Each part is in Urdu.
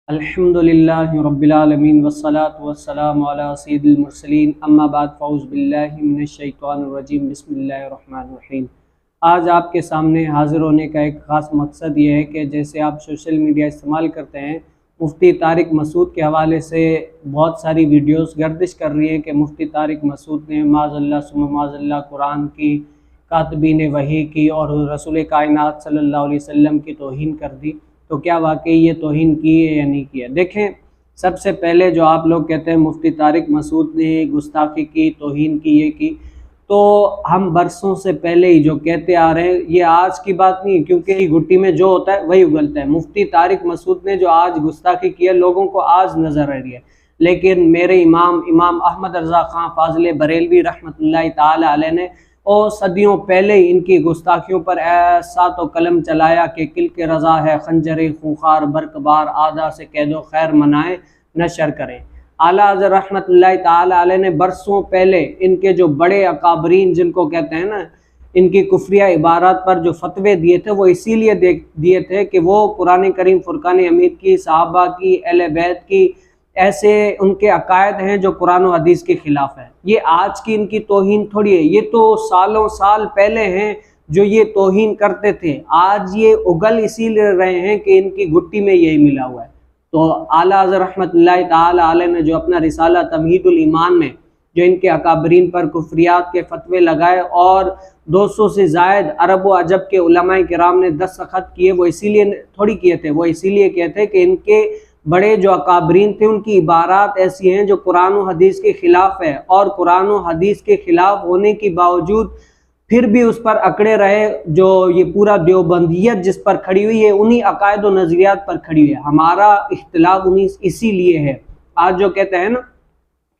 الحمدللہ رب العالمین والصلاة والسلام علی سید المرسلین اما بعد فاعوذ باللہ من الشیطان الرجیم بسم اللہ الرحمن الرحیم۔ آج آپ کے سامنے حاضر ہونے کا ایک خاص مقصد یہ ہے کہ جیسے آپ سوشل میڈیا استعمال کرتے ہیں، مفتی طارق مسعود کے حوالے سے بہت ساری ویڈیوز گردش کر رہی ہیں کہ مفتی طارق مسعود نے معاذ اللہ ثم معاذ اللہ قرآن کی، کاتبین وحی کی اور رسول کائنات صلی اللہ علیہ وسلم کی توہین کر دی۔ تو کیا واقعی یہ توہین کی ہے یا نہیں کی ہے؟ دیکھیں، سب سے پہلے جو آپ لوگ کہتے ہیں مفتی طارق مسعود نے گستاخی کی، توہین کی، یہ کی، تو ہم برسوں سے پہلے ہی جو کہتے آ رہے ہیں، یہ آج کی بات نہیں ہے، کیونکہ گھٹی میں جو ہوتا ہے وہی اگلتا ہے۔ مفتی طارق مسعود نے جو آج گستاخی کی ہے لوگوں کو آج نظر آ رہی ہے، لیکن میرے امام احمد رضا خان فاضل بریلوی رحمۃ اللہ تعالی علیہ نے اور صدیوں پہلے ہی ان کی گستاخیوں پر ایسا تو قلم چلایا کہ کل کے رضا ہے خنجر خونخوار برقبار آدھا سے قید و خیر منائے نشر کریں۔ اعلیٰ حضرت رحمۃ اللہ تعالی علیہ نے برسوں پہلے ان کے جو بڑے اکابرین جن کو کہتے ہیں نا، ان کی کفریہ عبارات پر جو فتوے دیے تھے وہ اسی لیے دیے تھے کہ وہ قرآن کریم فرقان حمید کی، صحابہ کی، اہل بیت کی، ایسے ان کے عقائد ہیں جو قرآن و حدیث کے خلاف ہے۔ یہ آج کی ان کی توہین تھوڑی ہے، یہ تو سالوں سال پہلے ہیں جو یہ توہین کرتے تھے۔ آج یہ اگل اسی لیے رہے ہیں کہ ان کی گھٹی میں یہی ملا ہوا ہے۔ تو اعلیٰ حضرت رحمۃ اللہ تعالی علیہ نے جو اپنا رسالہ تمہید الایمان میں جو ان کے اکابرین پر کفریات کے فتوے لگائے اور 200 سے زائد عرب و عجب کے علماء کرام نے دستخط کیے، وہ اسی لیے تھوڑی کیے تھے، وہ اسی لیے کیے تھے کہ ان کے بڑے جو اکابرین تھے ان کی عبارات ایسی ہیں جو قرآن و حدیث کے خلاف ہے، اور قرآن و حدیث کے خلاف ہونے کی باوجود پھر بھی اس پر اکڑے رہے۔ جو یہ پورا دیوبندیت جس پر کھڑی ہوئی ہے انہی عقائد و نظریات پر کھڑی ہوئی ہے۔ ہمارا اختلاف اسی لیے ہے۔ آج جو کہتے ہیں نا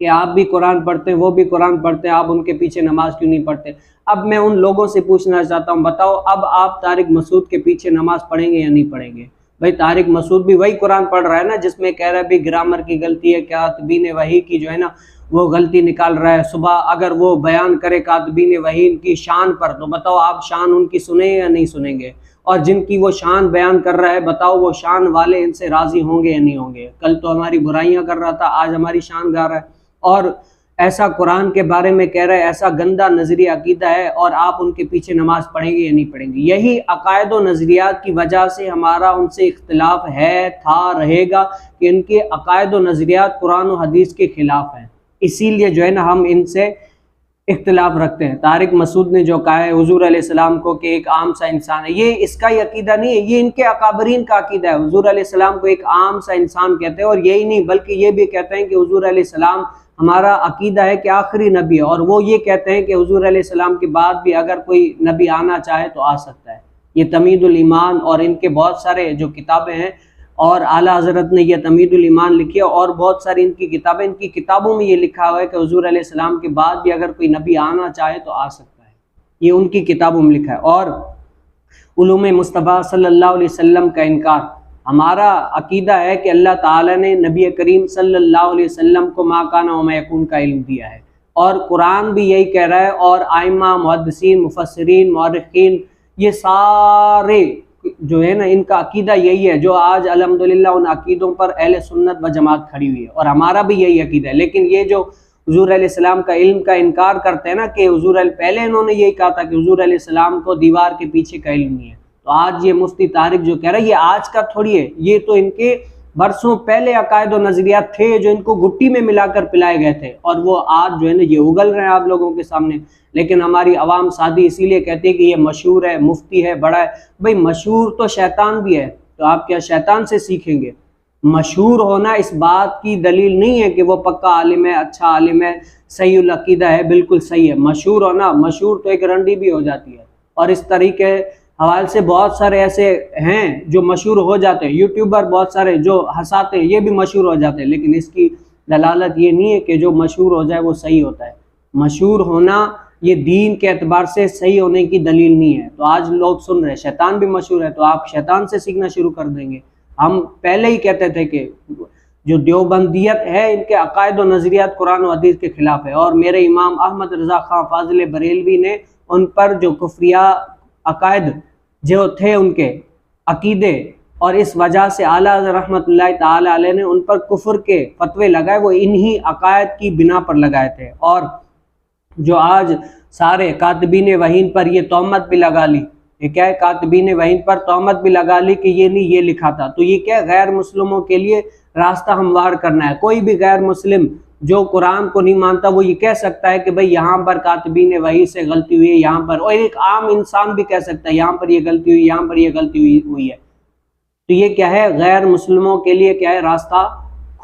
کہ آپ بھی قرآن پڑھتے ہیں وہ بھی قرآن پڑھتے ہیں، آپ ان کے پیچھے نماز کیوں نہیں پڑھتے؟ اب میں ان لوگوں سے پوچھنا چاہتا ہوں، بتاؤ اب آپ طارق مسعود کے پیچھے نماز پڑھیں گے یا نہیں پڑھیں گے؟ بھائی طارق مسعود بھی وہی قرآن پڑھ رہا ہے نا جس میں کہہ رہا ہے بھی گرامر کی غلطی ہے، کاتبین وحی کی جو ہے نا وہ غلطی نکال رہا ہے۔ صبح اگر وہ بیان کرے کاتبین وحی کی شان پر، تو بتاؤ آپ شان ان کی سنیں یا نہیں سنیں گے؟ اور جن کی وہ شان بیان کر رہا ہے بتاؤ وہ شان والے ان سے راضی ہوں گے یا نہیں ہوں گے؟ کل تو ہماری برائیاں کر رہا تھا، آج ہماری شان گا رہا ہے، اور ایسا قرآن کے بارے میں کہہ رہا ہے، ایسا گندا نظریہ عقیدہ ہے، اور آپ ان کے پیچھے نماز پڑھیں گے یا نہیں پڑھیں گے؟ یہی عقائد و نظریات کی وجہ سے ہمارا ان سے اختلاف ہے، تھا، رہے گا، کہ ان کے عقائد و نظریات قرآن و حدیث کے خلاف ہیں۔ اسی لیے جو ہے نا ہم ان سے اختلاف رکھتے ہیں۔ طارق مسعود نے جو کہا ہے حضور علیہ السلام کو کہ ایک عام سا انسان ہے، یہ اس کا ہی عقیدہ نہیں ہے، یہ ان کے اکابرین کا عقیدہ ہے۔ حضور علیہ السلام کو ایک عام سا انسان کہتے ہیں، اور یہی نہیں بلکہ یہ بھی کہتے ہیں کہ حضور علیہ السلام ہمارا عقیدہ ہے کہ آخری نبی ہے، اور وہ یہ کہتے ہیں کہ حضور علیہ السلام کے بعد بھی اگر کوئی نبی آنا چاہے تو آ سکتا ہے۔ یہ تمہید الایمان اور ان کے بہت سارے جو کتابیں ہیں، اور اعلیٰ حضرت نے یہ تمہید الایمان لکھی ہے، اور بہت ساری ان کی کتابیں، ان کی کتابوں میں یہ لکھا ہوا ہے کہ حضور علیہ السلام کے بعد بھی اگر کوئی نبی آنا چاہے تو آ سکتا ہے۔ یہ ان کی کتابوں میں لکھا ہے۔ اور علوم مصطفیٰ صلی اللہ علیہ وسلم کا انکار، ہمارا عقیدہ ہے کہ اللہ تعالیٰ نے نبی کریم صلی اللہ علیہ وسلم کو ما کان و ما یکون کا علم دیا ہے، اور قرآن بھی یہی کہہ رہا ہے، اور ائمہ، محدثین، مفسرین، مورخین، یہ سارے جو ہے نا ان کا عقیدہ یہی ہے، جو آج الحمدللہ ان عقیدوں پر اہل سنت و جماعت کھڑی ہوئی ہے، اور ہمارا بھی یہی عقیدہ ہے۔ لیکن یہ جو حضور علیہ السلام کا علم کا انکار کرتے ہیں نا، کہ حضور پہلے انہوں نے یہی کہا تھا کہ حضور علیہ السلام کو دیوار کے پیچھے کا علم نہیں ہے، تو آج یہ مفتی طارق جو کہہ رہا ہے یہ آج کا تھوڑی ہے، یہ تو ان کے برسوں پہلے عقائد و نظریات تھے جو ان کو گٹی میں ملا کر پلائے گئے تھے، اور وہ آج جو ہے نا یہ اگل رہے ہیں آپ لوگوں کے سامنے۔ لیکن ہماری عوام سادی اسی لیے کہتی ہے کہ یہ مشہور ہے، مفتی ہے، بڑا ہے۔ بھئی مشہور تو شیطان بھی ہے، تو آپ کیا شیطان سے سیکھیں گے؟ مشہور ہونا اس بات کی دلیل نہیں ہے کہ وہ پکا عالم ہے، اچھا عالم ہے، صحیح العقیدہ ہے، بالکل صحیح ہے۔ مشہور ہونا، مشہور تو ایک رنڈی بھی ہو جاتی ہے، اور اس طریقے حوالے سے بہت سارے ایسے ہیں جو مشہور ہو جاتے ہیں، یوٹیوبر بہت سارے جو ہنساتے ہیں یہ بھی مشہور ہو جاتے ہیں، لیکن اس کی دلالت یہ نہیں ہے کہ جو مشہور ہو جائے وہ صحیح ہوتا ہے۔ مشہور ہونا یہ دین کے اعتبار سے صحیح ہونے کی دلیل نہیں ہے۔ تو آج لوگ سن رہے ہیں شیطان بھی مشہور ہے، تو آپ شیطان سے سیکھنا شروع کر دیں گے۔ ہم پہلے ہی کہتے تھے کہ جو دیوبندیت ہے ان کے عقائد و نظریات قرآن و حدیث کے خلاف ہے، اور میرے امام احمد رضا خان فاضل بریلوی نے ان پر جو کفریہ عقائد جو تھے ان کے عقیدے اور اس وجہ سے اعلیٰ حضرت رحمۃ اللہ تعالی علیہ نے ان پر کفر کے فتوے لگائے، وہ انہی عقائد کی بنا پر لگائے تھے۔ اور جو آج سارے کاتبین وحی پر یہ تہمت بھی لگا لی، یہ کیا ہے، کاتبین وحی پر تہمت بھی لگا لی کہ یہ نہیں، یہ لکھا تھا، تو یہ کیا، غیر مسلموں کے لیے راستہ ہموار کرنا ہے۔ کوئی بھی غیر مسلم جو قرآن کو نہیں مانتا وہ یہ کہہ سکتا ہے کہ بھئی یہاں پر کاتبین وحی سے غلطی ہوئی ہے، یہاں پر، اور ایک عام انسان بھی کہہ سکتا ہے یہاں پر یہ غلطی ہوئی، یہاں پر یہ غلطی ہوئی ہے۔ تو یہ کیا ہے، غیر مسلموں کے لیے کیا ہے، راستہ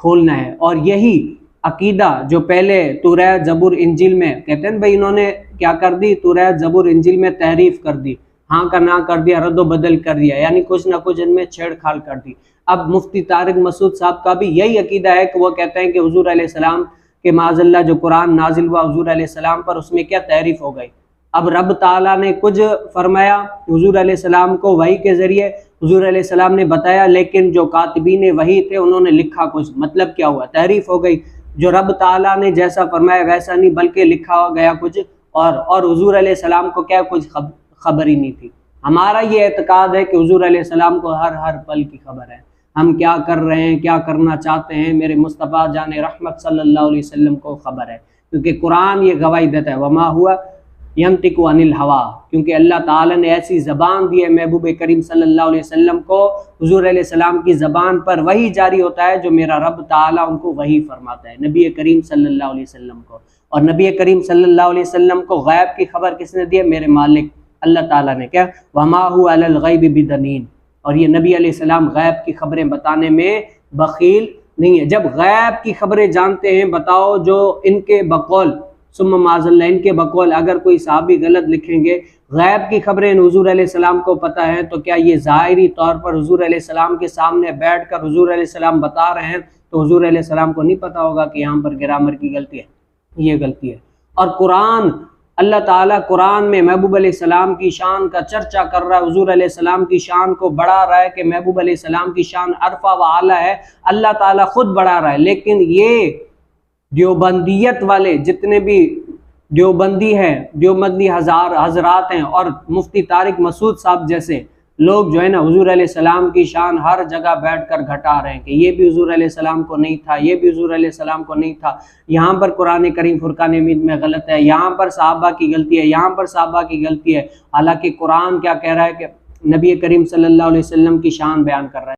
کھولنا ہے۔ اور یہی عقیدہ جو پہلے توریت زبور انجیل میں کہتے ہیں بھئی انہوں نے کیا کر دی، توریت زبور انجیل میں تحریف کر دی، ہاں کا نہ کر دیا، رد و بدل کر دیا، یعنی کچھ نہ کچھ ان میں چھیڑ کھاڑ کر دی۔ اب مفتی طارق مسعود صاحب کا بھی یہی عقیدہ ہے کہ وہ کہتے ہیں کہ حضور علیہ السلام کہ معاذ اللہ جو قرآن نازل ہوا حضور علیہ السلام پر، اس میں کیا تحریف ہو گئی۔ اب رب تعالیٰ نے کچھ فرمایا حضور علیہ السلام کو وحی کے ذریعے، حضور علیہ السلام نے بتایا، لیکن جو کاتبین وحی تھے انہوں نے لکھا کچھ، مطلب کیا ہوا، تحریف ہو گئی۔ جو رب تعالیٰ نے جیسا فرمایا ویسا نہیں، بلکہ لکھا گیا کچھ اور حضور علیہ السلام کو کیا کچھ خبر ہی نہیں تھی۔ ہمارا یہ اعتقاد ہے کہ حضور علیہ السلام کو ہر پل کی خبر ہے، ہم کیا کر رہے ہیں، کیا کرنا چاہتے ہیں، میرے مصطفیٰ جان رحمت صلی اللہ علیہ وسلم کو خبر ہے، کیونکہ قرآن یہ گواہی دیتا ہے، وما ہوا ینطق عن الہوا، کیونکہ اللہ تعالیٰ نے ایسی زبان دی ہے محبوب کریم صلی اللہ علیہ وسلم کو، حضور علیہ السلام کی زبان پر وحی جاری ہوتا ہے جو میرا رب تعالیٰ ان کو وحی فرماتا ہے، نبی کریم صلی اللہ علیہ وسلم کو۔ اور نبی کریم صلی اللہ علیہ وسلم کو غیب کی خبر کس نے دی ہے، میرے مالک اللہ تعالیٰ نے، کیا، وما هو علی الغیب بدنین، اور یہ نبی علیہ السلام غیب کی خبریں بتانے میں بخیل نہیں ہے۔ جب غیب کی خبریں جانتے ہیں، بتاؤ جو ان کے بقول ثم معاذ اللہ ان کے بقول اگر کوئی صحابی غلط لکھیں گے، غیب کی خبریں حضور علیہ السلام کو پتہ ہے، تو کیا یہ ظاہری طور پر حضور علیہ السلام کے سامنے بیٹھ کر حضور علیہ السلام بتا رہے ہیں تو حضور علیہ السلام کو نہیں پتہ ہوگا کہ یہاں پر گرامر کی غلطی ہے، یہ غلطی ہے۔ اور قرآن، اللہ تعالیٰ قرآن میں محبوب علیہ السلام کی شان کا چرچا کر رہا ہے، حضور علیہ السلام کی شان کو بڑھا رہا ہے کہ محبوب علیہ السلام کی شان عرفہ و اعلیٰ ہے، اللہ تعالیٰ خود بڑھا رہا ہے۔ لیکن یہ دیوبندیت والے جتنے بھی دیوبندی ہیں، دیوبندی حضرات ہیں، اور مفتی طارق مسعود صاحب جیسے لوگ جو ہے نا، حضور علیہ السلام کی شان ہر جگہ بیٹھ کر گھٹا رہے ہیں کہ یہ بھی حضور علیہ السلام کو نہیں تھا، یہ بھی حضور علیہ السلام کو نہیں تھا، یہاں پر قرآن کریم فرقان حمید میں غلط ہے، یہاں پر صحابہ کی غلطی ہے، یہاں پر صحابہ کی غلطی ہے، حالانکہ قرآن کیا کہہ رہا ہے کہ نبی کریم صلی اللہ علیہ وسلم کی شان بیان کر رہا ہے۔